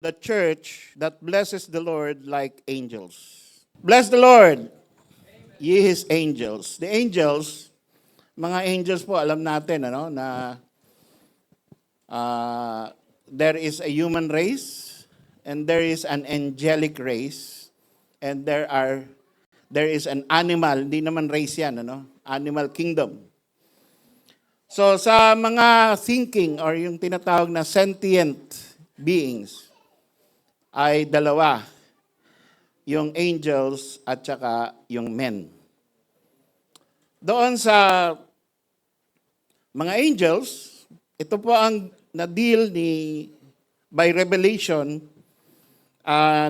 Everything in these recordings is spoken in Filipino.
the church that blesses the Lord like angels. Bless the Lord, ye His angels. The angels, mga angels po, alam natin na there is a human race and there is an angelic race and there is an animal, hindi naman race yan, animal kingdom. So sa mga thinking or yung tinatawag na sentient beings ay dalawa, yung angels at saka yung men. Doon sa mga angels, ito po ang na-deal by revelation,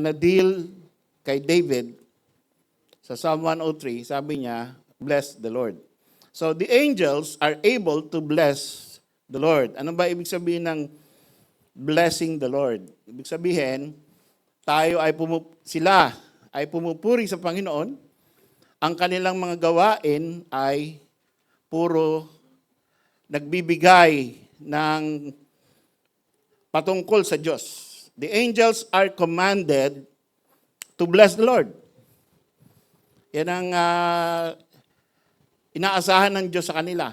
na-deal kay David sa Psalm 103, sabi niya, bless the Lord. So the angels are able to bless the Lord. Ano ba ibig sabihin ng blessing the Lord? Ibig sabihin, sila ay pumupuri sa Panginoon. Ang kanilang mga gawain ay puro nagbibigay ng patungkol sa Diyos. The angels are commanded to bless the Lord. Yan ang inaasahan ng Diyos sa kanila.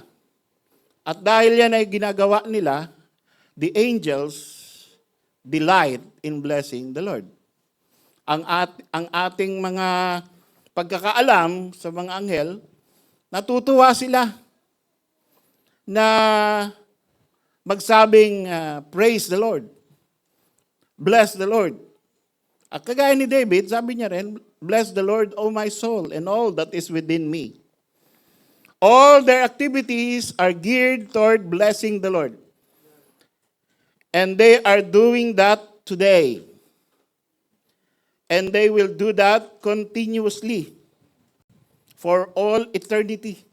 At dahil yan ay ginagawa nila, the angels delight in blessing the Lord. Ang ating mga pagkakaalam sa mga anghel, natutuwa sila na magsabing praise the Lord. Bless the Lord. At kagaya ni David, sabi niya rin, bless the Lord, O my soul, and all that is within me. All their activities are geared toward blessing the Lord. And they are doing that today. And they will do that continuously for all eternity.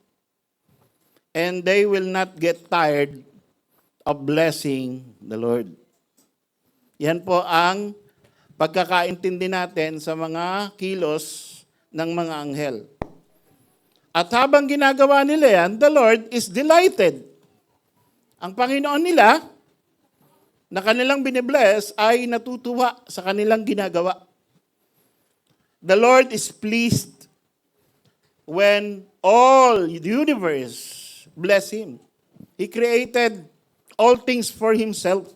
And they will not get tired of blessing the Lord. Yan po ang pagkakaintindi natin sa mga kilos ng mga anghel. At habang ginagawa nila yan, the Lord is delighted. Ang Panginoon nila, na kanilang binibless, ay natutuwa sa kanilang ginagawa. The Lord is pleased when all the universe bless Him. He created all things for Himself.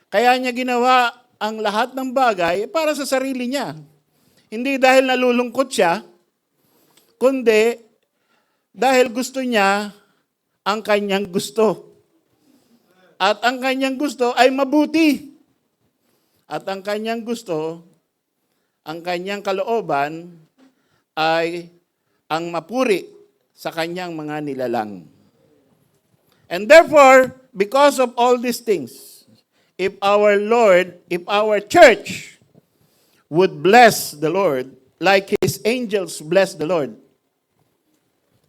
Kaya niya ginawa ang lahat ng bagay para sa sarili niya. Hindi dahil nalulungkot siya, kundi dahil gusto niya ang kanyang gusto. At ang kanyang gusto ay mabuti. At ang kanyang gusto, ang kanyang kalooban ay ang mapuri sa kanyang mga nilalang. And therefore, because of all these things, if our church would bless the Lord like His angels bless the Lord,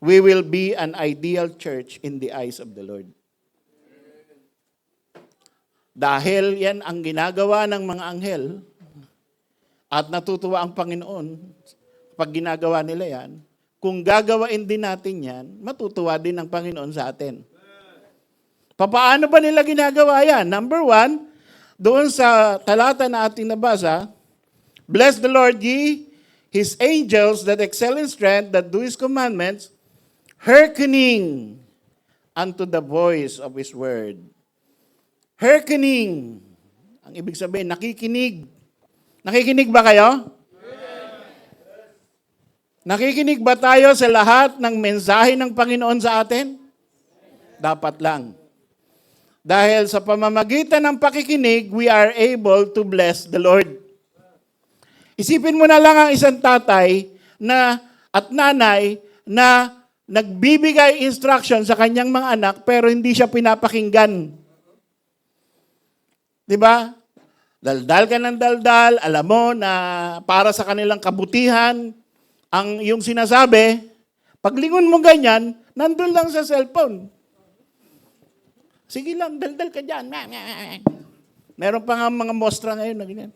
we will be an ideal church in the eyes of the Lord. Dahil yan ang ginagawa ng mga anghel at natutuwa ang Panginoon pag ginagawa nila yan, kung gagawain din natin yan, matutuwa din ang Panginoon sa atin. Paano ba nila ginagawa yan? Number 1, doon sa talata na ating nabasa, bless the Lord ye, His angels that excel in strength, that do His commandments, hearkening unto the voice of His word. Hearkening. Ang ibig sabihin, nakikinig. Nakikinig ba kayo? Nakikinig ba tayo sa lahat ng mensahe ng Panginoon sa atin? Dapat lang. Dahil sa pamamagitan ng pakikinig, we are able to bless the Lord. Isipin mo na lang ang isang tatay at nanay na nagbibigay instruction sa kanyang mga anak pero hindi siya pinapakinggan. Diba? Daldal ka ng daldal, alam mo na para sa kanilang kabutihan, ang yung sinasabi, paglingon mo ganyan, nandun lang sa cellphone. Sige lang, daldal ka dyan. Meron pa nga mga mostra ngayon na ganyan.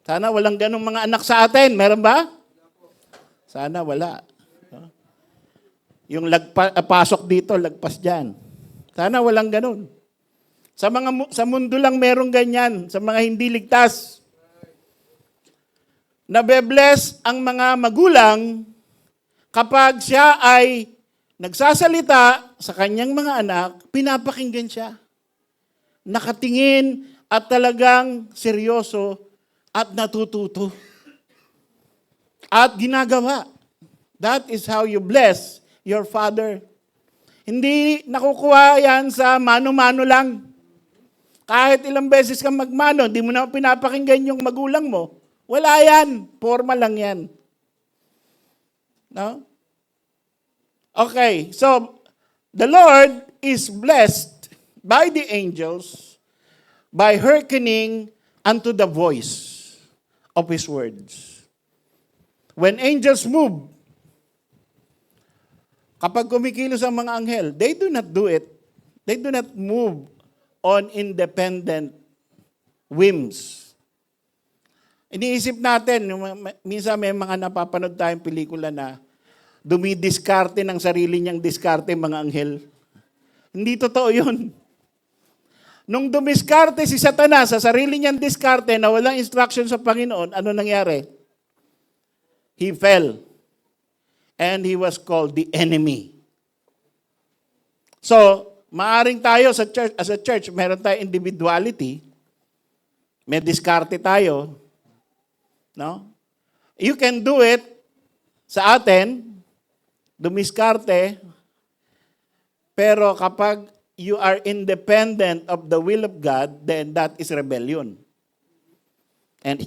Sana walang ganong mga anak sa atin. Meron ba? Sana wala. Yung pasok dito, lagpas dyan. Sana walang ganon. Sa mundo lang merong ganyan, sa mga hindi ligtas. Nabe-bless ang mga magulang kapag siya ay nagsasalita sa kanyang mga anak, pinapakinggan siya. Nakatingin at talagang seryoso at natututo. At ginagawa. That is how you bless your father. Hindi nakukuha yan sa mano-mano lang. Kahit ilang beses kang magmano, di mo na pinapakinggan yung magulang mo. Wala yan. Forma lang yan. No? Okay, so the Lord is blessed by the angels by hearkening unto the voice of His words. When angels move, kapag kumikilos ang mga anghel, they do not do it. They do not move on independent whims. Iniisip natin, minsan may mga napapanood tayong pelikula na dumidiskarte ng sarili niyang diskarte mga anghel. Hindi totoo yun. Nung dumiskarte si Satanas sa sarili niyang diskarte na walang instruction sa Panginoon, ano nangyari? He fell. And he was called the enemy. So, maaring tayo sa church, as a church, meron tayong individuality. May diskarte tayo. No? You can do it sa atin, dumiskarte, pero kapag you are independent of the will of God, then that is rebellion. And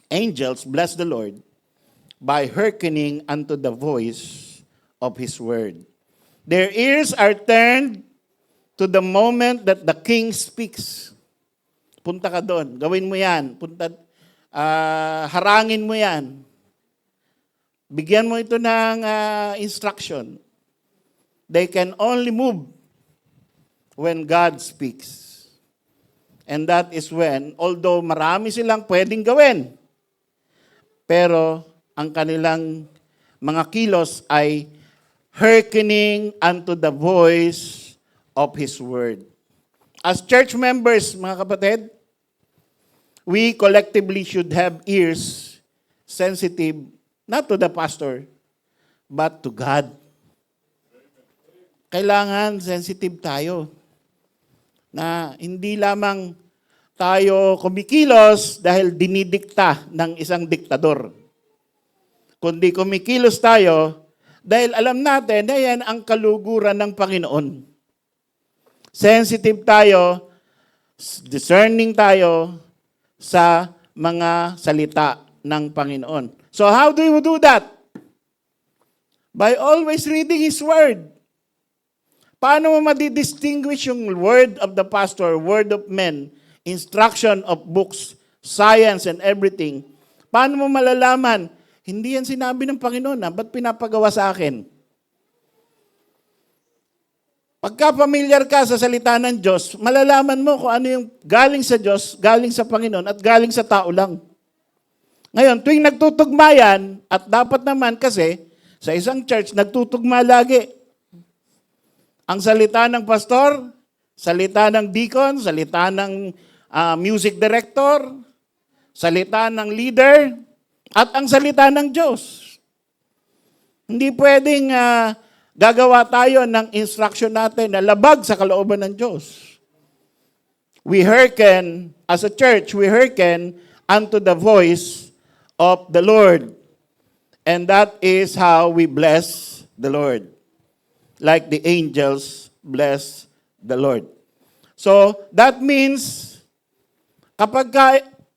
angels bless the Lord by hearkening unto the voice of His word. Their ears are turned to the moment that the king speaks. Punta ka doon, gawin mo yan, harangin mo yan. Bigyan mo ito ng instruction. They can only move when God speaks. And that is when, although marami silang pwedeng gawin, pero ang kanilang mga kilos ay hearkening unto the voice of His word. As church members, mga kapatid, we collectively should have ears sensitive not to the pastor, but to God. Kailangan sensitive tayo. Na hindi lamang tayo kumikilos dahil dinidikta ng isang diktador. Kundi kumikilos tayo dahil alam natin na yan ang kaluguran ng Panginoon. Sensitive tayo, discerning tayo sa mga salita ng Panginoon. So how do you do that? By always reading His Word. Paano mo madidistinguish yung word of the pastor, word of men, instruction of books, science and everything? Paano mo malalaman? Hindi yan sinabi ng Panginoon, ba't pinapagawa sa akin? Pagka familiar ka sa salita ng Diyos, malalaman mo kung ano yung galing sa Diyos, galing sa Panginoon, at galing sa tao lang. Ngayon, tuwing nagtutugma yan, at dapat naman kasi, sa isang church, nagtutugma lagi. Ang salita ng pastor, salita ng deacon, salita ng music director, salita ng leader, at ang salita ng Diyos. Hindi pwedeng gagawa tayo ng instruction natin na labag sa kalooban ng Diyos. We hearken, as a church, we hearken unto the voice of the Lord. And that is how we bless the Lord. Like the angels bless the Lord. So, that means, kapag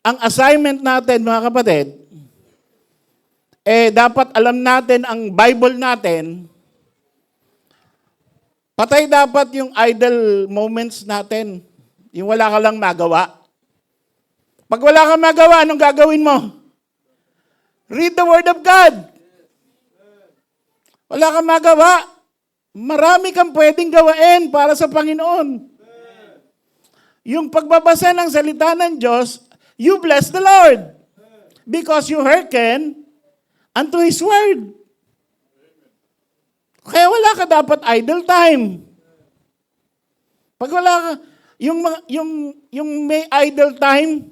ang assignment natin, mga kapatid, dapat alam natin ang Bible natin, patay dapat yung idle moments natin. Yung wala ka lang magawa. Pag wala kang magawa, anong gagawin mo? Read the Word of God. Wala kang magawa. Marami kang pwedeng gawain para sa Panginoon. Yung pagbabasa ng salita ng Diyos, you bless the Lord. Because you hearken unto His Word. Kaya wala ka dapat idle time. Pag wala ka, Yung may idle time,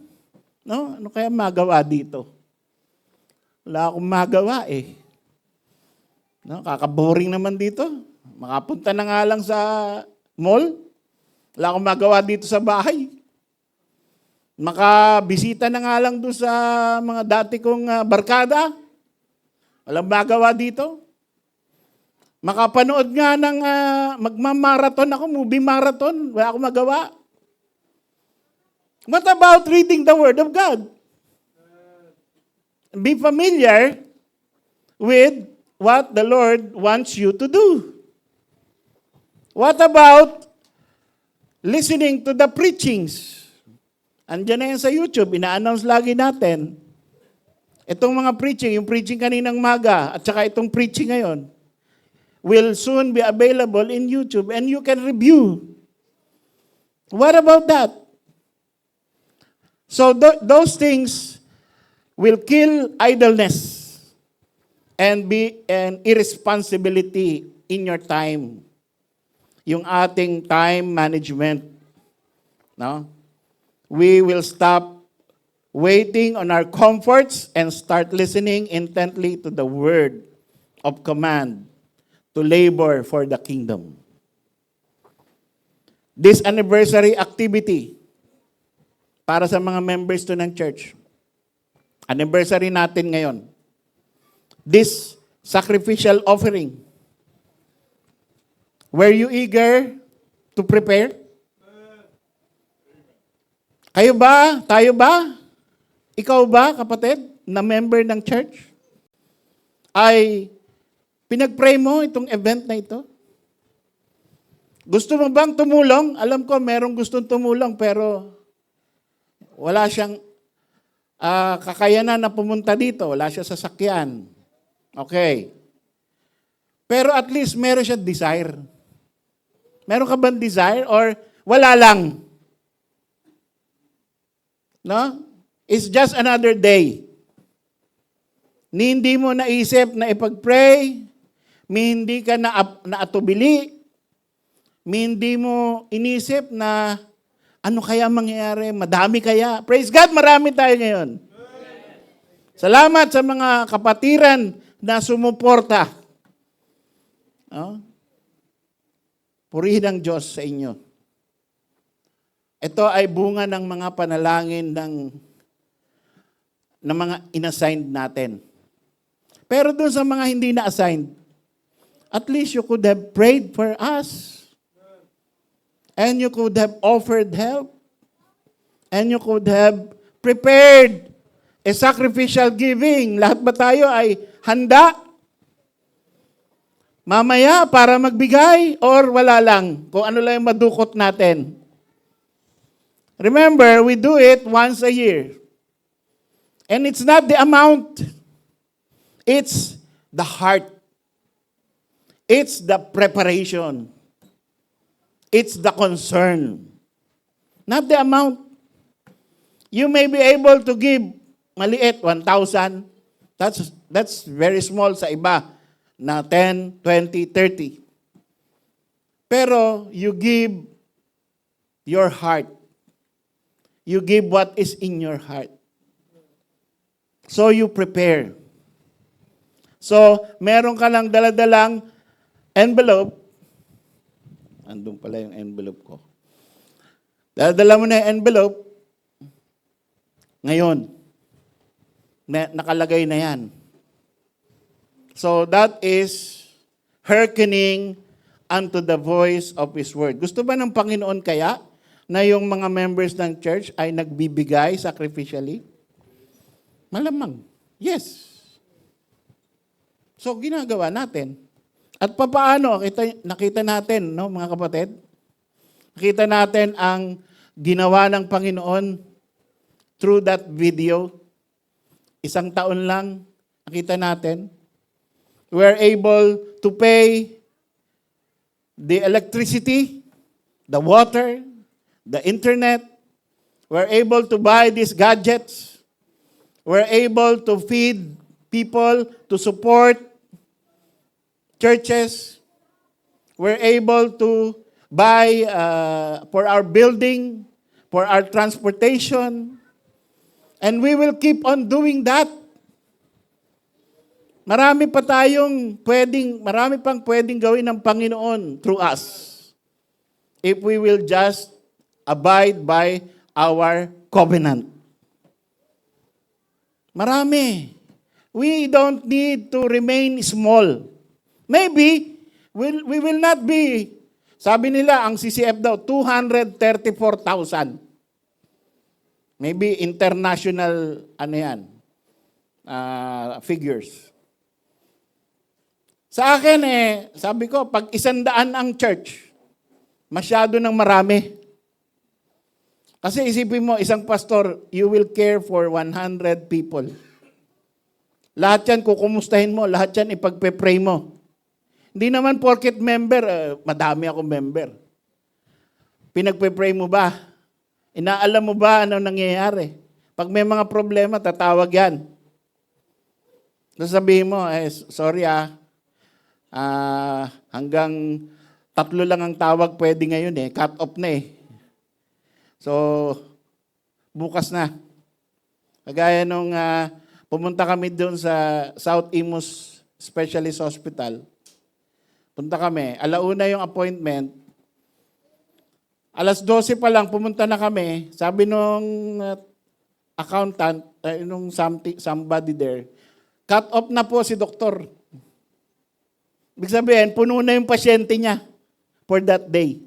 no? Ano kaya magawa dito? Wala akong magawa eh. No, kaka-boring naman dito. Makapunta na nga lang sa mall. Wala akong magawa dito sa bahay. Makabisita na nga lang doon sa mga dati kong barkada. Walang magawa dito. Makapanood nga ng magmamarathon ako, movie marathon. Wala akong magawa. What about reading the Word of God? Be familiar with what the Lord wants you to do. What about listening to the preachings? Andiyan na yan sa YouTube, ina-announce lagi natin. Itong mga preaching, yung preaching kaninang maga, at saka itong preaching ngayon, will soon be available in YouTube and you can review. What about that? So those things will kill idleness and be an irresponsibility in your time. Yung ating time management. No? We will stop waiting on our comforts and start listening intently to the word of command to labor for the kingdom. This anniversary activity para sa mga members to ng church. Anniversary natin ngayon. This sacrificial offering. Were you eager to prepare? Kayo ba? Tayo ba? Ikaw ba, kapatid, na member ng church? Ay pinag-pray mo itong event na ito? Gusto mo bang tumulong? Alam ko merong gustong tumulong pero wala siyang kakayanan na pumunta dito. Wala siya sa sasakyan. Okay. Pero at least meron siya desire. Meron ka bang desire or wala lang? No? It's just another day. Ni hindi mo naisip na ipag-pray, hindi ka naatubili, hindi mo inisip na ano kaya mangyayari, madami kaya. Praise God, marami tayo ngayon. Salamat sa mga kapatiran na sumuporta. Oh? Purihin ang Diyos sa inyo. Ito ay bunga ng mga panalangin ng mga inassigned natin. Pero doon sa mga hindi na-assigned, at least you could have prayed for us. And you could have offered help. And you could have prepared a sacrificial giving. Lahat ba tayo ay handa? Mamaya para magbigay or wala lang? Kung ano lang yung madukot natin. Remember, we do it once a year. And it's not the amount. It's the heart. It's the preparation. It's the concern. Not the amount. You may be able to give maliit, 1,000. That's very small sa iba na 10, 20, 30. Pero you give your heart. You give what is in your heart. So you prepare. So, meron ka lang daladalang envelope. Andun pala yung envelope ko. Daladala mo na yung envelope. Ngayon, nakalagay na yan. So, that is hearkening unto the voice of His Word. Gusto ba ng Panginoon kaya na yung mga members ng church ay nagbibigay sacrificially? Malamang. Yes. So, ginagawa natin. At papaano, nakita natin, no, mga kapatid? Nakita natin ang ginawa ng Panginoon through that video. 1 taon lang, nakita natin. We're able to pay the electricity, the water, the internet. We're able to buy these gadgets. We're able to feed people, to support churches. We're able to for our building, for our transportation, and we will keep on doing that. Marami pang pwedeng gawin ng Panginoon through us if we will just abide by our covenant. Marami. We don't need to remain small. Maybe we will not be, sabi nila, ang CCF daw, 234,000. Maybe international, figures. Sa akin sabi ko, pag 100 ang church, masyado ng marami. Kasi isipin mo, isang pastor, you will care for 100 people. Lahat yan, kukumustahin mo, lahat yan ipagpe-pray mo. Hindi naman porket member, madami akong member. Pinagpe-pray mo ba? Inaalam mo ba ano nangyayari? Pag may mga problema, tatawag yan. Sasabihin mo, sorry hanggang 3 lang ang tawag pwede ngayon cut off na So, bukas na. Kagaya nung pumunta kami doon sa South Imus Specialist Hospital. Punta kami, 1:00 yung appointment. 12:00 pa lang, pumunta na kami. Sabi nung accountant, nung somebody there, cut off na po si doktor. Ibig sabihin, puno na yung pasyente niya for that day.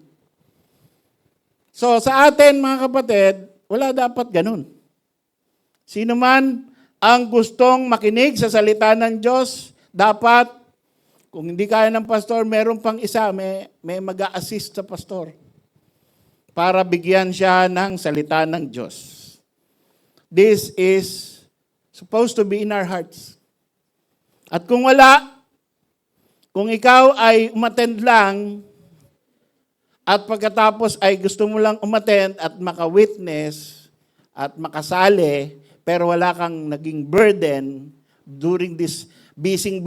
So sa atin mga kapatid, wala dapat ganun. Sino man ang gustong makinig sa salita ng Diyos, dapat, kung hindi kaya ng pastor, meron pang isa, may mag-a-assist sa pastor para bigyan siya ng salita ng Diyos. This is supposed to be in our hearts. At kung wala, kung ikaw ay umattend lang, at pagkatapos ay gusto mo lang umattend at maka-witness at makasali, pero wala kang naging burden during this busy.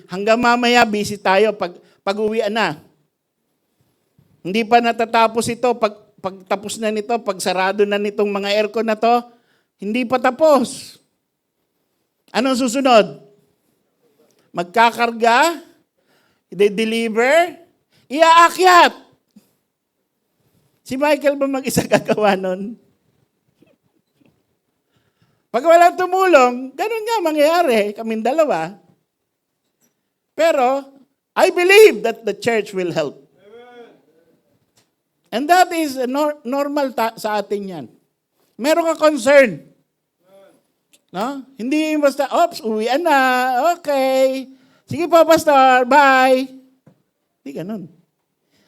Hanggang mamaya busy tayo pag-uwian na. Hindi pa natatapos ito, pagtapos na nito, pag sarado na nitong mga aircon na to, hindi pa tapos. Anong susunod? Magkakarga, i-deliver, iaakyat. Si Michael ba mag-isa gagawa nun? Pag walang tumulong, ganun nga mangyayari, kaming dalawa. Pero, I believe that the church will help. And that is normal sa atin yan. Meron ka concern. No? Hindi basta, uwian na, okay. Sige po, pastor, bye. Hindi ganun.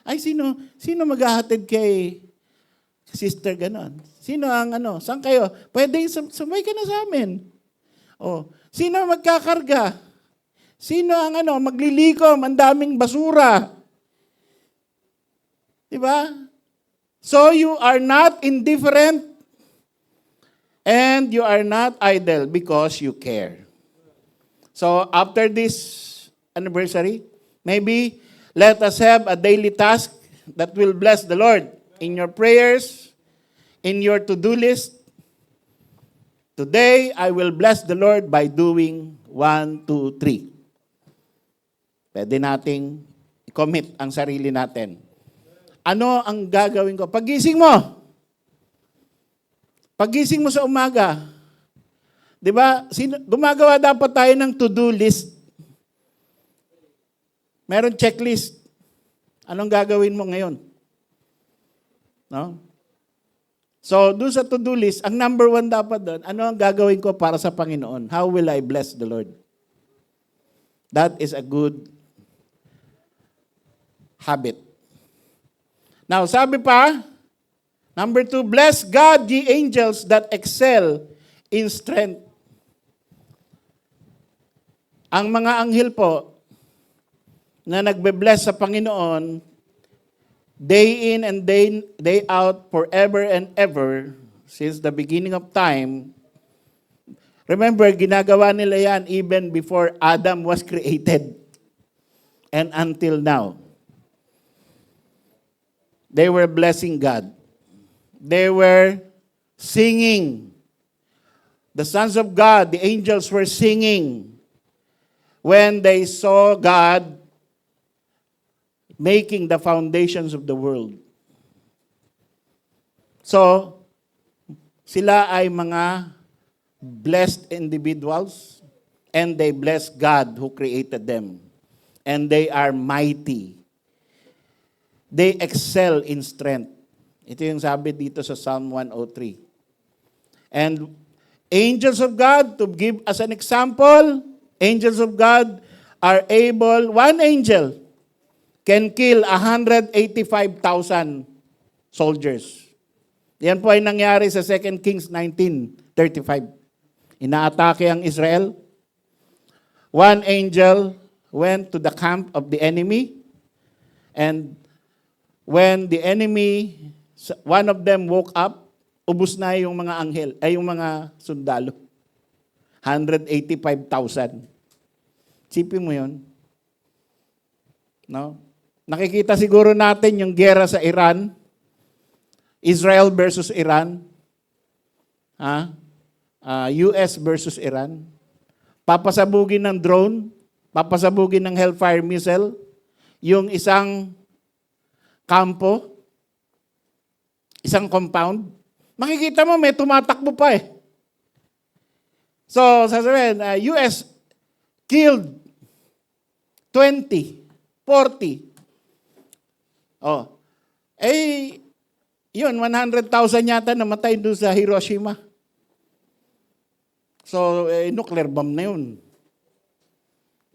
Ay, sino maghahatid kay sister ganon? Sino ang saan kayo? Pwede sumay ka na sa amin. Sino magkakarga? Sino ang maglilikom, ang daming basura? Diba? So you are not indifferent and you are not idle because you care. So after this anniversary, maybe let us have a daily task that will bless the Lord in your prayers, in your to-do list. Today, I will bless the Lord by doing 1, 2, 3. Pwede nating i-commit ang sarili natin. Ano ang gagawin ko? Pagising mo sa umaga, di ba? Gumagawa dapat tayo ng to-do list. Meron checklist. Anong gagawin mo ngayon? No? So, doon sa to-do list, ang number 1 dapat doon, ano ang gagawin ko para sa Panginoon? How will I bless the Lord? That is a good habit. Now, sabi pa, number 2, bless God, ye angels that excel in strength. Ang mga anghel po, na nagbe-bless sa Panginoon, day in and day out, forever and ever, since the beginning of time. Remember, ginagawa nila yan even before Adam was created and until now. They were blessing God. They were singing. The sons of God, the angels were singing when they saw God making the foundations of the world. So, sila ay mga blessed individuals, and they bless God who created them. And they are mighty. They excel in strength. Ito yung sabi dito sa Psalm 103. And angels of God, to give as an example, angels of God are able, one angel can kill 185,000 soldiers. Yan po ay nangyari sa 2 Kings 19:35. Inaatake ang Israel. One angel went to the camp of the enemy, and when the enemy, one of them woke up, ubos na yung mga anghel, ay yung mga sundalo. 185,000. Sipin mo yun. No? Nakikita siguro natin yung giyera sa Iran, Israel versus Iran, US versus Iran, papasabugin ng drone, papasabugin ng Hellfire missile, yung isang kampo, isang compound, makikita mo may tumatakbo pa eh. So, sasabihin, US killed 20, 40. Oh. Eh, yun, 100,000 yata namatay doon sa Hiroshima. So, nuclear bomb na yun.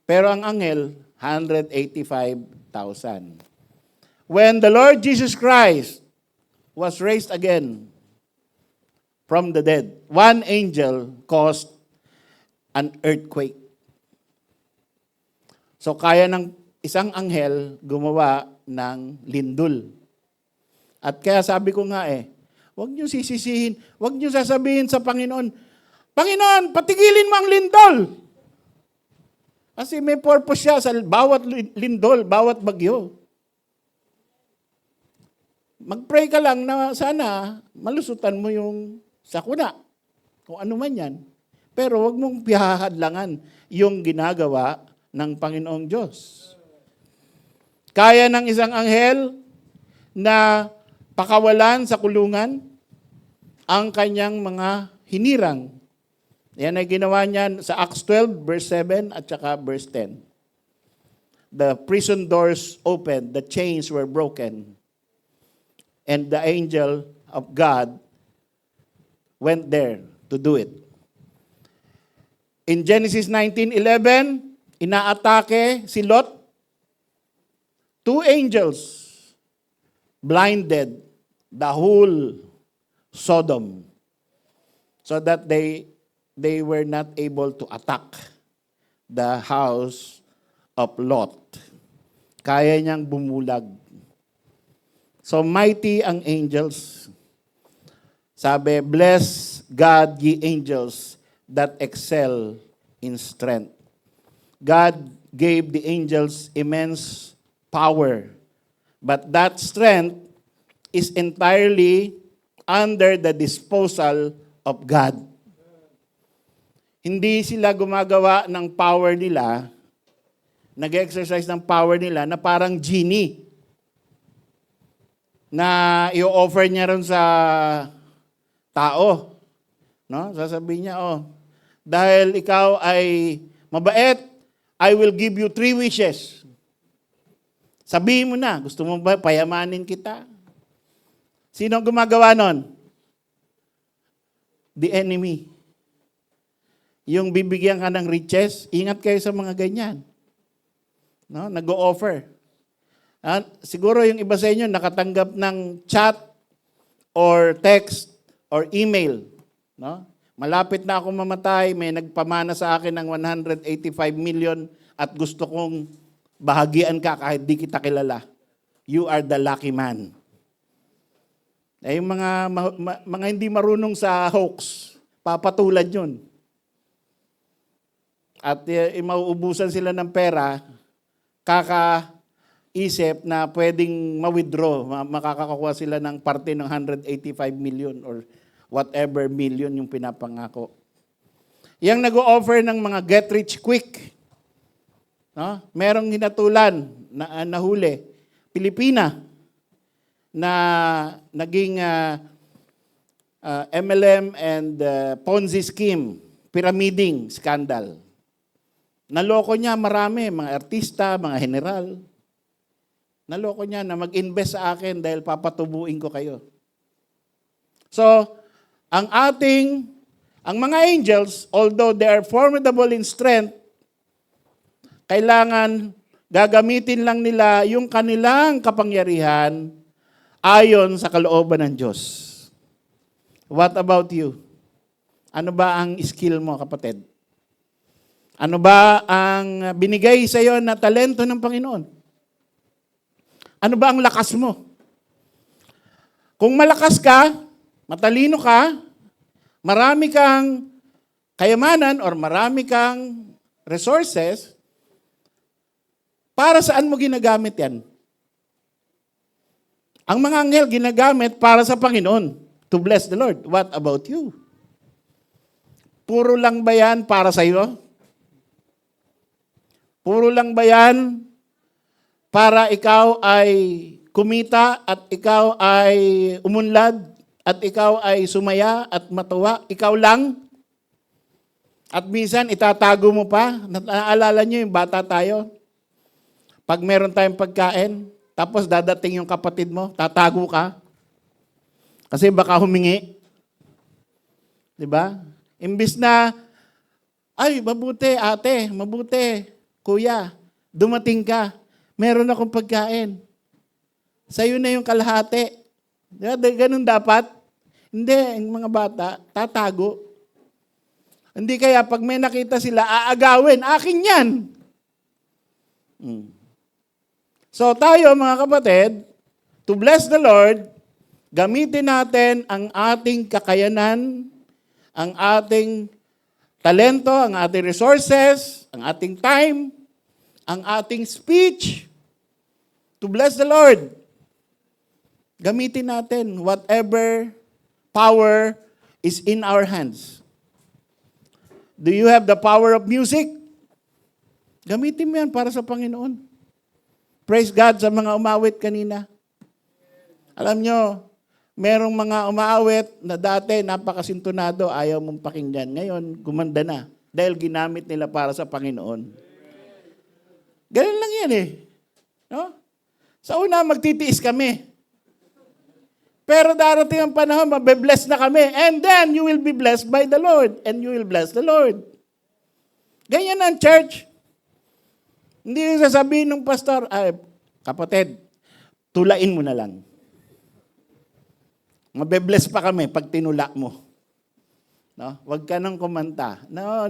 Pero ang anghel, 185,000. When the Lord Jesus Christ was raised again from the dead, one angel caused an earthquake. So, kaya ng isang anghel gumawa ng lindol. At kaya sabi ko nga huwag niyo sisisihin, huwag niyo sasabihin sa Panginoon, Panginoon, patigilin mo ang lindol. Kasi may purpose siya sa bawat lindol, bawat bagyo. Mag-pray ka lang na sana malusutan mo yung sakuna, kung ano man yan. Pero huwag mong pihahadlangan yung ginagawa ng Panginoong Diyos. Kaya ng isang anghel na pakawalan sa kulungan ang kanyang mga hinirang. Yan ay ginawa niya sa Acts 12, verse 7 at saka verse 10. The prison doors opened, the chains were broken, and the angel of God went there to do it. In Genesis 19:11, inaatake si Lot. Two angels blinded the whole Sodom so that they were not able to attack the house of Lot. Kaya niyang bumulag. So mighty ang angels. Sabi, bless God ye angels that excel in strength. God gave the angels immense power, but that strength is entirely under the disposal of God. Hindi sila gumagawa ng power nila, nag-exercise ng power nila na parang genie na i-offer niya ron sa tao. No? Sasabihin niya, dahil ikaw ay mabait, I will give you 3 wishes. Sabihin mo na, gusto mo ba payamanin kita? Sino ang gumagawa nun? The enemy. Yung bibigyan ka ng riches, ingat kayo sa mga ganyan. No? Nag-o-offer. Siguro yung iba sa inyo nakatanggap ng chat or text or email. No? Malapit na ako mamatay, may nagpamana sa akin ng 185 million at gusto kong bahagian ka kahit di kita kilala. You are the lucky man. Yung mga hindi marunong sa hoax, papatulad yun. At mauubusan sila ng pera, isip na pwedeng ma-withdraw, makakakuha sila ng parte ng 185 million or whatever million yung pinapangako. Yang nag-o-offer ng mga get rich quick, no? Merong hinatulan na nahuli, Pilipina, na naging MLM and Ponzi scheme, pyramiding scandal. Naloko niya marami, mga artista, mga general. Naloko niya na mag-invest sa akin dahil papatubuin ko kayo. So, ang mga angels, although they are formidable in strength, kailangan gagamitin lang nila yung kanilang kapangyarihan ayon sa kalooban ng Diyos. What about you? Ano ba ang skill mo, kapatid? Ano ba ang binigay sa iyo na talento ng Panginoon? Ano ba ang lakas mo? Kung malakas ka, matalino ka, marami kang kayamanan or marami kang resources, para saan mo ginagamit yan? Ang mga anghel ginagamit para sa Panginoon, to bless the Lord. What about you? Puro lang ba yan para sa iyo? Puro lang ba yan para ikaw ay kumita at ikaw ay umunlad at ikaw ay sumaya at matuwa? Ikaw lang? At minsan itatago mo pa. Naalala niyo yung bata tayo? Pag meron tayong pagkain, tapos dadating yung kapatid mo, tatago ka. Kasi baka humingi. Diba? Imbis na, ay, mabuti ate, mabuti kuya, dumating ka. Meron akong pagkain. Sa'yo na yung kalahati. Ganun dapat. Hindi, ang mga bata, tatago. Hindi kaya pag may nakita sila, aagawin, akin yan. So tayo mga kapatid, to bless the Lord, gamitin natin ang ating kakayanan, ang ating talento, ang ating resources, ang ating time, ang ating speech, to bless the Lord. Gamitin natin whatever power is in our hands. Do you have the power of music? Gamitin mo yan para sa Panginoon. Praise God sa mga umawit kanina. Alam nyo, merong mga umaawit na dati napakasintonado, ayaw mong pakinggan. Ngayon, gumanda na dahil ginamit nila para sa Panginoon. Ganun lang yan eh. No? Sa una, magtitiis kami. Pero darating ang panahon, mabe-bless na kami. And then, you will be blessed by the Lord. And you will bless the Lord. Ganyan ang church. Hindi yung sasabihin ng pastor, ay, kapatid, tulain mo na lang. Mabe-bless pa kami pag tinula mo. No? Huwag ka nang kumanta. No.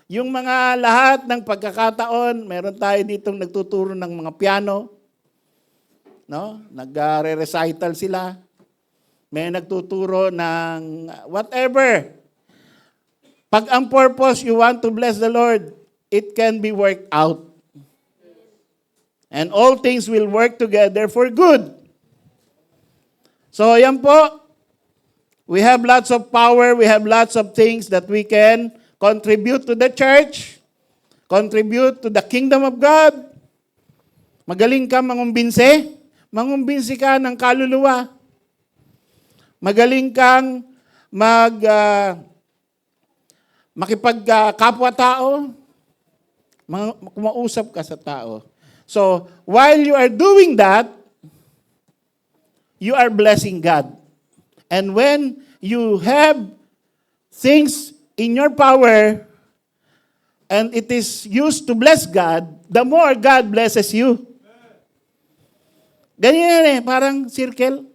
Yung mga lahat ng pagkakataon, meron tayo ditong nagtuturo ng mga piano. No? Nag-recital sila. May nagtuturo ng whatever. Pag ang purpose, you want to bless the Lord, it can be worked out. And all things will work together for good. So, yan po. We have lots of power. We have lots of things that we can contribute to the church. Contribute to the kingdom of God. Magaling ka mangumbinsi. Mangumbinsi ka ng kaluluwa. Magaling kang makipagkapwa-tao. Kumausap ka sa tao. So, while you are doing that, you are blessing God. And when you have things in your power and it is used to bless God, the more God blesses you. Ganyan parang circle.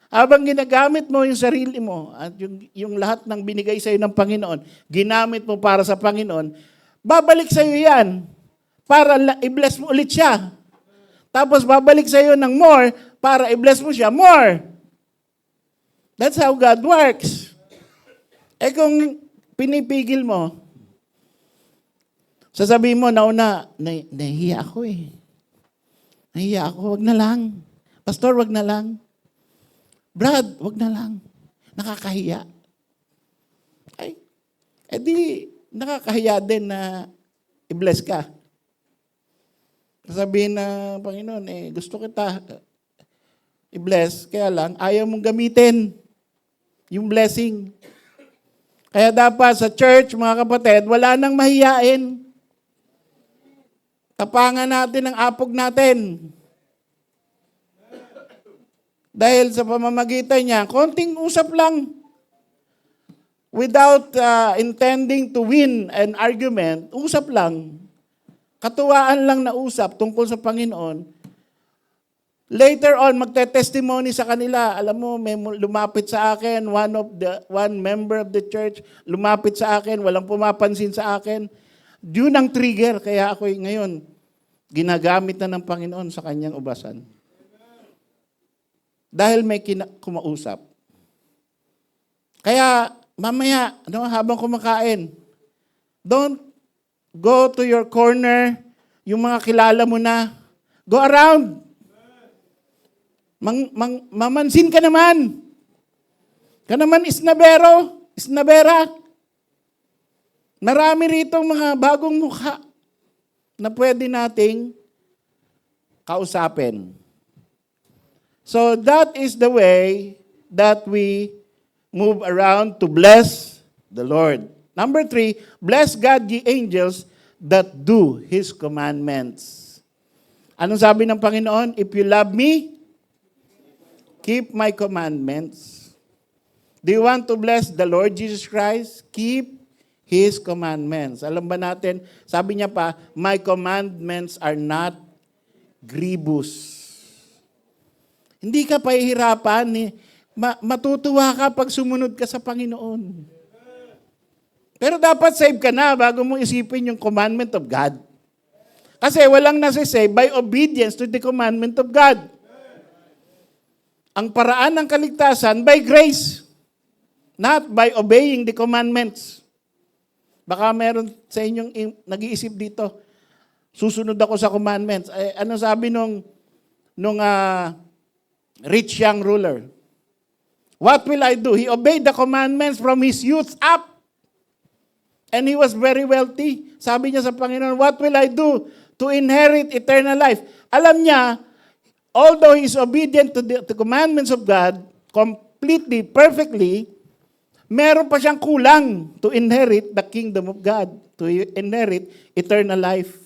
Habang ginagamit mo yung sarili mo at yung lahat ng binigay sa'yo ng Panginoon, ginamit mo para sa Panginoon, babalik sa'yo yan para i-bless mo ulit siya. Tapos babalik sa'yo ng more para i-bless mo siya more. That's how God works. Eh kung pinipigil mo, sasabihin mo, nauna, nahihiya ako eh. Nahiya ako, wag na lang. Pastor, wag na lang. Brad, wag na lang. Nakakahiya. Ay, edi nakakahiya din na i-bless ka. Sabihin na, Panginoon, gusto kita i-bless, kaya lang, ayaw mong gamitin yung blessing. Kaya dapat sa church, mga kapatid, wala nang mahiyain. Tapangan natin ang apog natin. Dahil sa pamamagitan niya, konting usap lang. Without intending to win an argument, usap lang. Katuwaan lang na usap tungkol sa Panginoon. Later on, magte-testimony sa kanila. Alam mo, may lumapit sa akin, one member of the church, lumapit sa akin, walang pumapansin sa akin. Yun ang trigger, kaya ako ngayon, ginagamit na ng Panginoon sa kanyang ubasan. Dahil may kumausap. Kaya, mamaya, habang kumakain, don't go to your corner, yung mga kilala mo na, go around. Mamansin ka naman. Ka naman isnabera. Marami rito mga bagong mukha na pwede nating kausapin. So that is the way that we move around to bless the Lord. Number 3, bless God, ye angels that do His commandments. Anong sabi ng Panginoon? If you love me, keep my commandments. Do you want to bless the Lord Jesus Christ? Keep His commandments. Alam ba natin, sabi niya pa, my commandments are not grievous. Hindi ka pahihirapan, matutuwa ka pag sumunod ka sa Panginoon. Pero dapat save ka na bago mo isipin yung commandment of God. Kasi walang nasa-save by obedience to the commandment of God. Ang paraan ng kaligtasan by grace, not by obeying the commandments. Baka meron sa inyong nag-iisip dito, susunod ako sa commandments. Ano sabi nung rich young ruler? What will I do? He obeyed the commandments from his youth up. And he was very wealthy. Sabi niya sa Panginoon, what will I do to inherit eternal life? Alam niya, although he is obedient to the commandments of God, completely, perfectly, meron pa siyang kulang to inherit the kingdom of God, to inherit eternal life.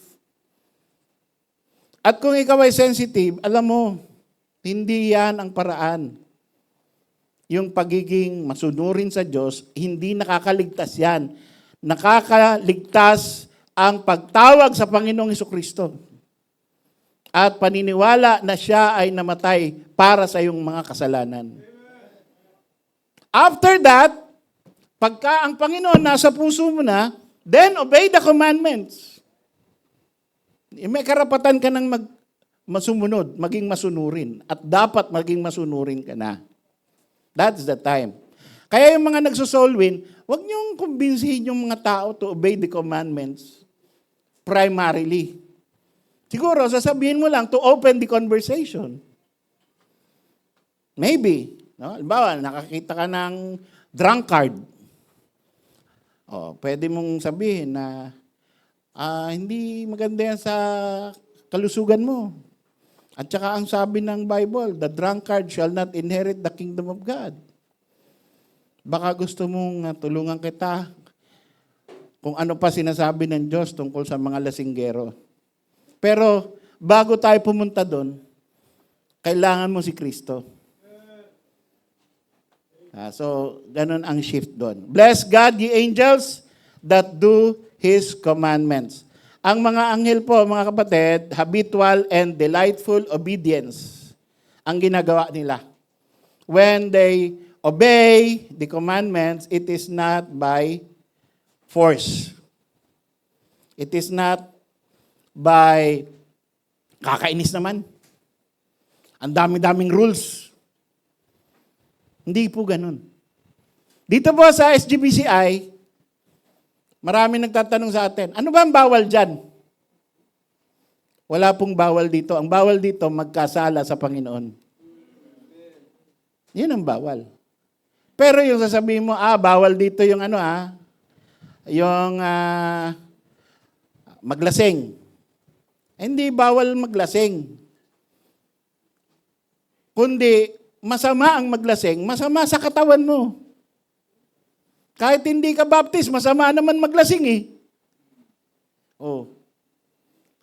At kung ikaw ay sensitive, alam mo, hindi yan ang paraan. Yung pagiging masunurin sa Diyos, hindi nakakaligtas yan. Nakakaligtas ang pagtawag sa Panginoong Hesukristo. At paniniwala na siya ay namatay para sa iyong mga kasalanan. After that, pagka ang Panginoon nasa puso mo na, then obey the commandments. May karapatan ka ng masumunod, maging masunurin. At dapat maging masunurin ka na. That's the time. Kaya yung mga nagsosoul win, huwag niyong kumbinsihin yung mga tao to obey the commandments primarily. Siguro, sasabihin mo lang to open the conversation. Maybe. No? Halimbawa, nakakita ka ng drunkard. Pwede mong sabihin na hindi maganda yan sa kalusugan mo. At saka ang sabi ng Bible, the drunkard shall not inherit the kingdom of God. Baka gusto mong tulungan kita kung ano pa sinasabi ng Diyos tungkol sa mga lasinggero. Pero bago tayo pumunta doon, kailangan mo si Kristo. So, ganun ang shift doon. Bless God, ye angels that do His commandments. Ang mga anghel po, mga kapatid, habitual and delightful obedience ang ginagawa nila. When they obey the commandments, it is not by force. It is not by kakainis naman. Ang dami-daming rules. Hindi po ganun. Dito po sa SGBCI, marami nagtatanong sa atin, ano ba ang bawal dyan? Wala pong bawal dito. Ang bawal dito, magkasala sa Panginoon. Yun ang bawal. Pero yung sasabihin mo, bawal dito yung yung maglasing. Hindi bawal maglasing. Kundi, masama ang maglasing, masama sa katawan mo. Kahit hindi ka baptist, masama naman maglasing eh. Oh.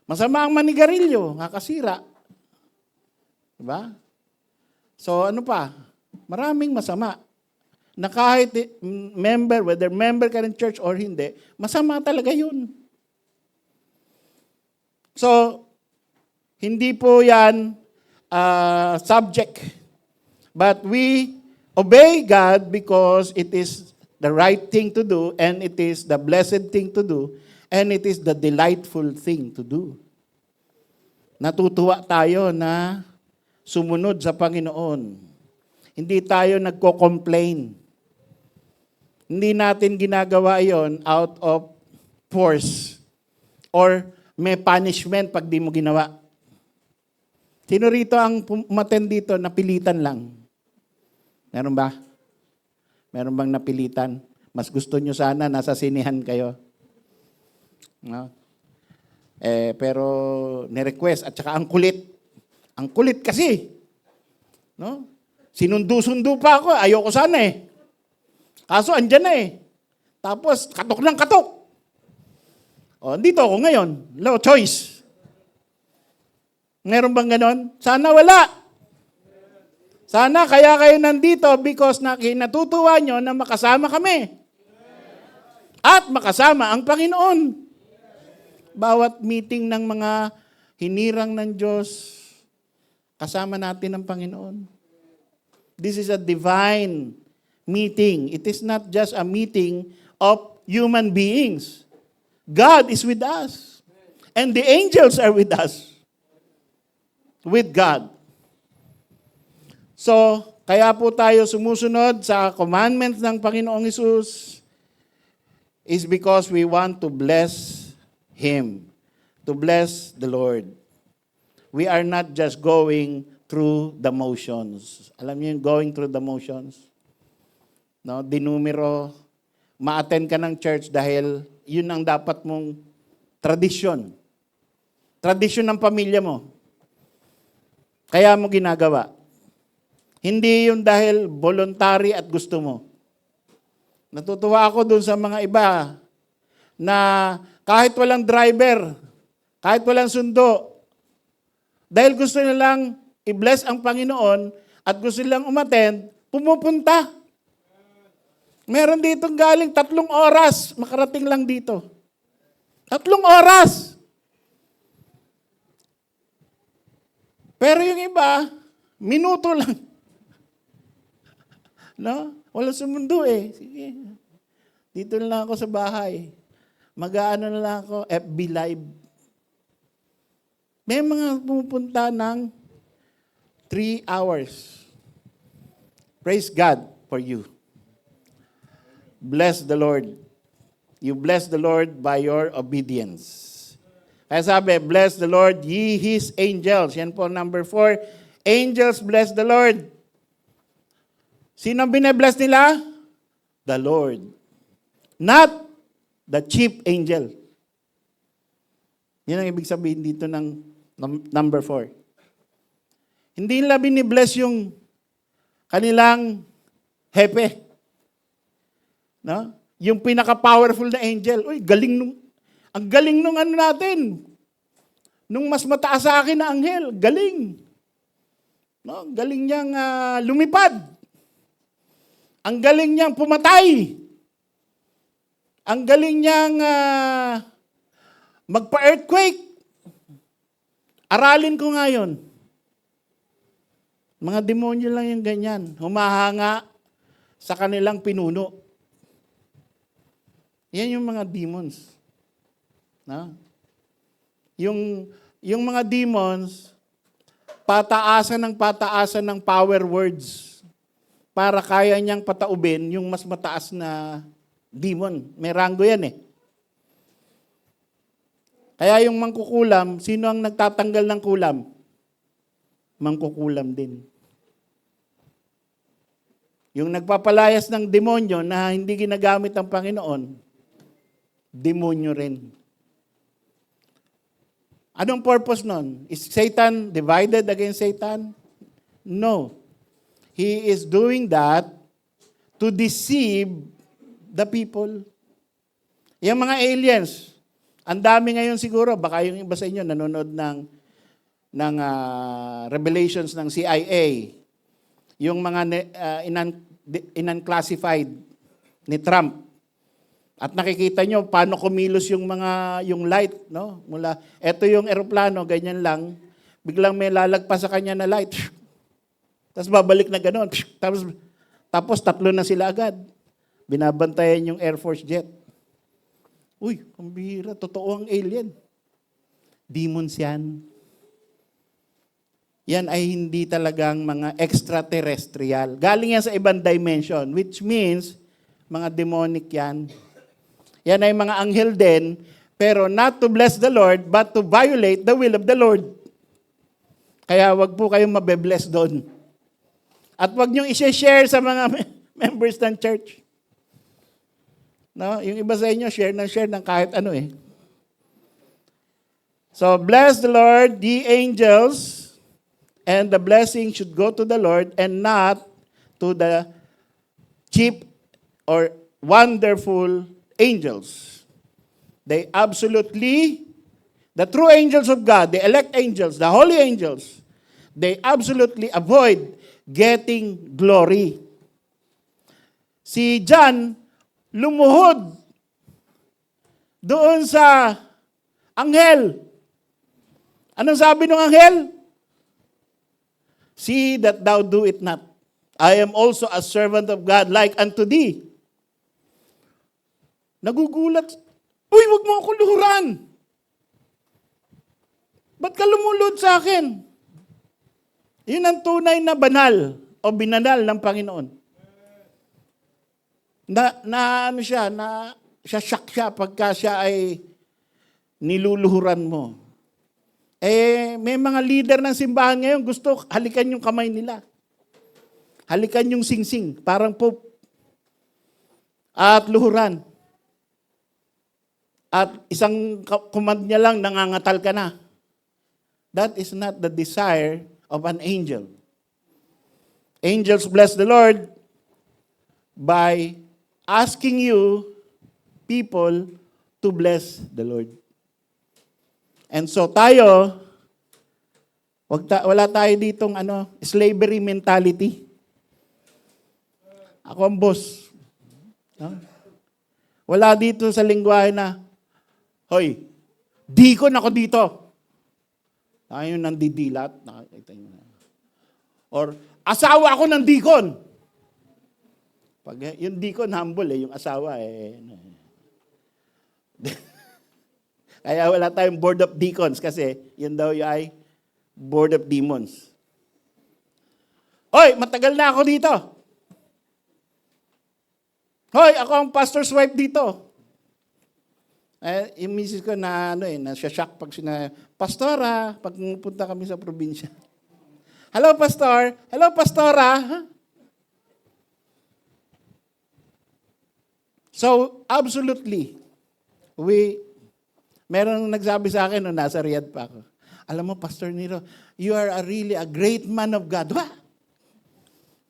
Masama ang manigarilyo, nakakasira. Diba? So ano pa? Maraming masama. Na kahit member, whether member ka ng church or hindi, masama talaga yun. So, hindi po yan subject. But we obey God because it is the right thing to do and it is the blessed thing to do and it is the delightful thing to do. Natutuwa tayo na sumunod sa Panginoon. Hindi tayo nagko-complain. Hindi natin ginagawa yon out of force or may punishment pag di mo ginawa. Sino rito ang umattend dito napilitan lang? Meron ba? Meron bang napilitan? Mas gusto nyo sana nasa sinihan kayo. No? Pero ni-request at saka ang kulit. Ang kulit kasi. No? Sinundo-sundo pa ako. Ayoko sana eh. Kaso andyan na eh. Tapos katok ng katok. O, dito ako ngayon. No choice. Meron bang ganon? Sana wala. Sana kaya kayo nandito because natutuwa nyo na makasama kami. At makasama ang Panginoon. Bawat meeting ng mga hinirang ng Diyos, kasama natin ang Panginoon. This is a divine meeting. It is not just a meeting of human beings. God is with us. And the angels are with us. With God. So, kaya po tayo sumusunod sa commandments ng Panginoong Hesus is because we want to bless Him, to bless the Lord. We are not just going through the motions. Alam niyo yung going through the motions? No, dinumero, ma-attend ka ng church dahil yun ang dapat mong tradisyon. Tradisyon ng pamilya mo. Kaya mo ginagawa. Hindi yun dahil voluntary at gusto mo. Natutuwa ako dun sa mga iba na kahit walang driver, kahit walang sundo, dahil gusto nilang i-bless ang Panginoon at gusto nilang umattend, pumupunta. Meron ditong galing 3 oras, makarating lang dito. 3 oras! Pero yung iba, minuto lang. No? Wala sumundo eh. Sige. Dito na lang ako sa bahay. Mag-aano na lang ako, FB Live. May mga pumupunta ng 3 hours. Praise God for you. Bless the Lord. You bless the Lord by your obedience. Kaya sabi, bless the Lord, ye His angels. Yan po number 4. Angels bless the Lord. Sino bine-bless nila? The Lord. Not the chief angel. Yan ang ibig sabihin dito ng number 4. Hindi nila bine-bless yung kanilang hepe. No? Yung pinaka-powerful na angel. Uy, ang galing nung ano natin. Nung mas mataas sa akin na anghel. Galing. No? Galing niyang lumipad. Ang galing niyang pumatay. Ang galing niyang magpa-earthquake. Aralin ko ngayon. Mga demonyo lang yung ganyan. Humahanga sa kanilang pinuno. Yan yung mga demons. No? Yung mga demons, pataasan ng power words para kaya niyang pataubin yung mas mataas na demon. May ranggo yan eh. Kaya yung mangkukulam, sino ang nagtatanggal ng kulam? Mangkukulam din. Yung nagpapalayas ng demonyo na hindi ginagamit ng Panginoon, demonyo rin. Anong purpose nun? Is Satan divided against Satan? No. He is doing that to deceive the people. Yung mga aliens, ang dami ngayon siguro, baka yung iba sa inyo nanonood ng revelations ng CIA, yung mga unclassified ni Trump. At nakikita nyo paano kumilos yung light, no? Mula eto yung eroplano, ganyan lang, biglang may lalagpas sa kanya na light. Tapos babalik na gano'n. Tapos tatlo na sila agad. Binabantayan yung Air Force jet. Uy, ang bihira, totoo ang alien. Demons yan. Yan ay hindi talagang mga extraterrestrial. Galing yan sa ibang dimension, which means mga demonic yan. Yan ay mga anghel din, pero not to bless the Lord, but to violate the will of the Lord. Kaya wag po kayong mabe-bless doon. At wag niyong i-share sa mga members ng church. No? Yung iba sa inyo, share ng kahit ano eh. So, bless the Lord, the angels, and the blessing should go to the Lord and not to the cheap or wonderful angels. They absolutely, the true angels of God, the elect angels, the holy angels, they absolutely avoid getting glory. Si John, lumuhod doon sa anghel. Anong sabi ng anghel? See that thou do it not. I am also a servant of God like unto thee. Nagugulat. Uy, wag mo ako luhuran. Ba't ka lumulod sa akin? Yun ang tunay na banal o binanal ng Panginoon. Ano siya, shock siya pagka siya ay niluluhuran mo. May mga leader ng simbahan ngayon, gusto halikan yung kamay nila. Halikan yung singsing, parang pope. At luhuran. At isang command niya lang, nangangatal ka na. That is not the desire of an angel. Angels bless the Lord by asking you, people, to bless the Lord. And so tayo, wala tayo ditong slavery mentality. Ako ang boss. No? Wala dito sa lingwahe na, hoy, deacon ako dito. Tayo nang didilat. Or, asawa ako ng deacon. Pag yung deacon humble yung asawa Kaya wala tayong board of deacons kasi yun daw ay board of demons. Hoy, matagal na ako dito. Hoy, ako ang pastor's wife dito. Yung misis ko na nasya-shock pag Pastora, pag punta kami sa probinsya. Hello, pastor. Hello, pastora. So, absolutely, meron nagsabi sa akin nung nasa Riyadh pa ako. Alam mo, Pastor Nero, you are really a great man of God.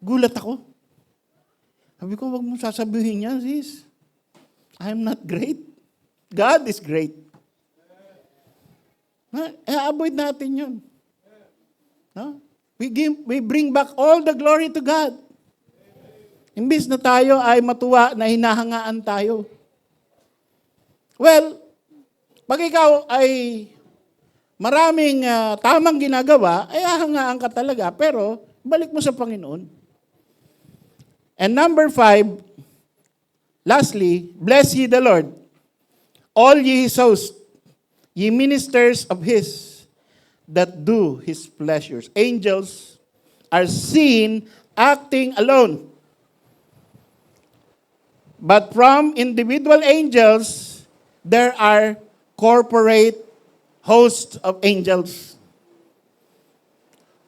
Gulat ako. Sabi ko, wag mo sasabihin yan, sis. I'm not great. God is great. Avoid natin yun. No? We bring back all the glory to God. Imbis na tayo ay matuwa na hinahangaan tayo. Well, pag ikaw ay maraming tamang ginagawa, ay hahangaan ka talaga, pero balik mo sa Panginoon. And number 5, lastly, bless ye the Lord, all ye his hosts, ye ministers of his, that do his pleasures. Angels are seen acting alone. But from individual angels, there are corporate host of angels.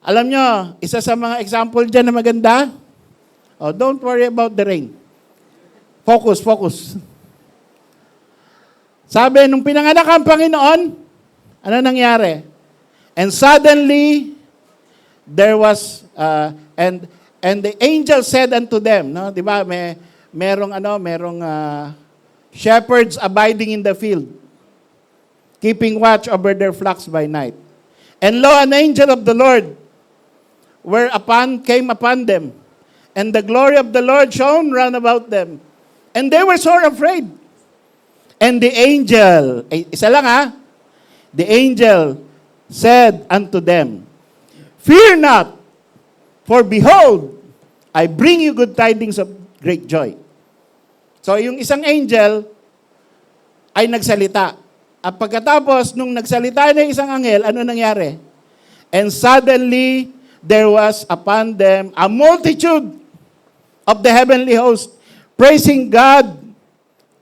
Alam nyo, isa sa mga example dyan na maganda, don't worry about the rain. Focus, focus. Sabi, nung pinanganak ang Panginoon, ano nangyari? And suddenly, there was, and the angel said unto them, no, di ba, merong shepherds abiding in the field, keeping watch over their flocks by night. And lo, an angel of the Lord came upon them, and the glory of the Lord shone round about them, and they were sore afraid. And the angel, isa lang the angel said unto them, Fear not, for behold, I bring you good tidings of great joy. So yung isang angel ay nagsalita. At pagkatapos, nung nagsalita na yung isang anghel, ano nangyari? And suddenly, there was upon them a multitude of the heavenly host, praising God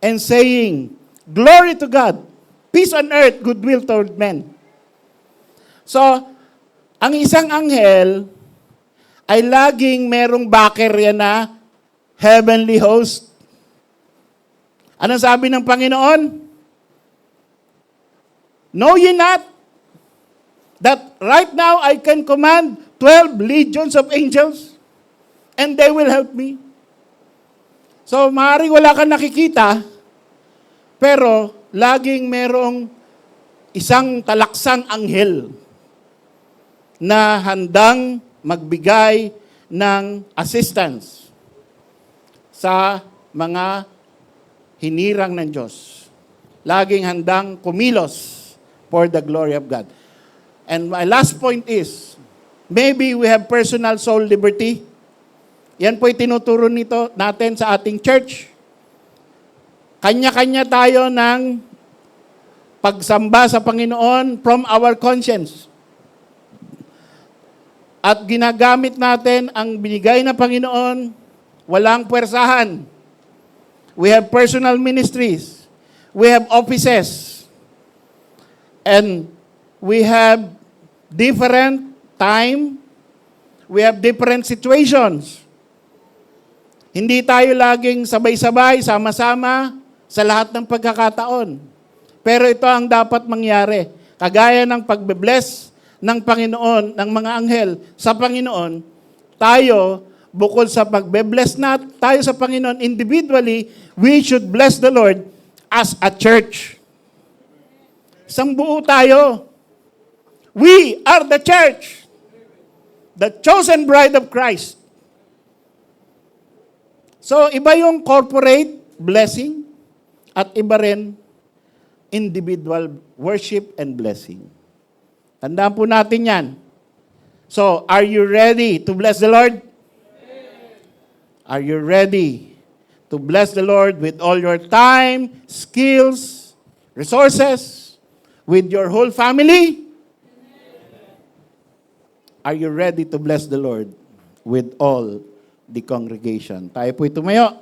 and saying, Glory to God, peace on earth, goodwill toward men. So, ang isang anghel ay laging merong backer yan na heavenly host. Anong sabi ng Panginoon? Know ye not that right now I can command 12 legions of angels and they will help me? So, maaaring wala kang nakikita, pero laging merong isang talaksang anghel na handang magbigay ng assistance sa mga hinirang ng Diyos. Laging handang kumilos for the glory of God. And my last point is, maybe we have personal soul liberty. Yan po'y tinuturo nito natin sa ating church. Kanya-kanya tayo ng pagsamba sa Panginoon from our conscience. At ginagamit natin ang binigay na Panginoon, walang puwersahan. We have personal ministries. We have offices. And we have different time. We have different situations. Hindi tayo laging sabay-sabay, sama-sama sa lahat ng pagkakataon. Pero ito ang dapat mangyari. Kagaya ng pagbe-bless ng Panginoon, ng mga anghel sa Panginoon, tayo, bukod sa pagbe-bless na tayo sa Panginoon individually, we should bless the Lord as a church. Isang buo tayo. We are the church, the chosen bride of Christ. So, iba yung corporate blessing at iba rin individual worship and blessing. Tandaan po natin yan. So, are you ready to bless the Lord? Are you ready to bless the Lord with all your time, skills, resources, with your whole family? Are you ready to bless the Lord with all the congregation? Tayo po'y tumayo.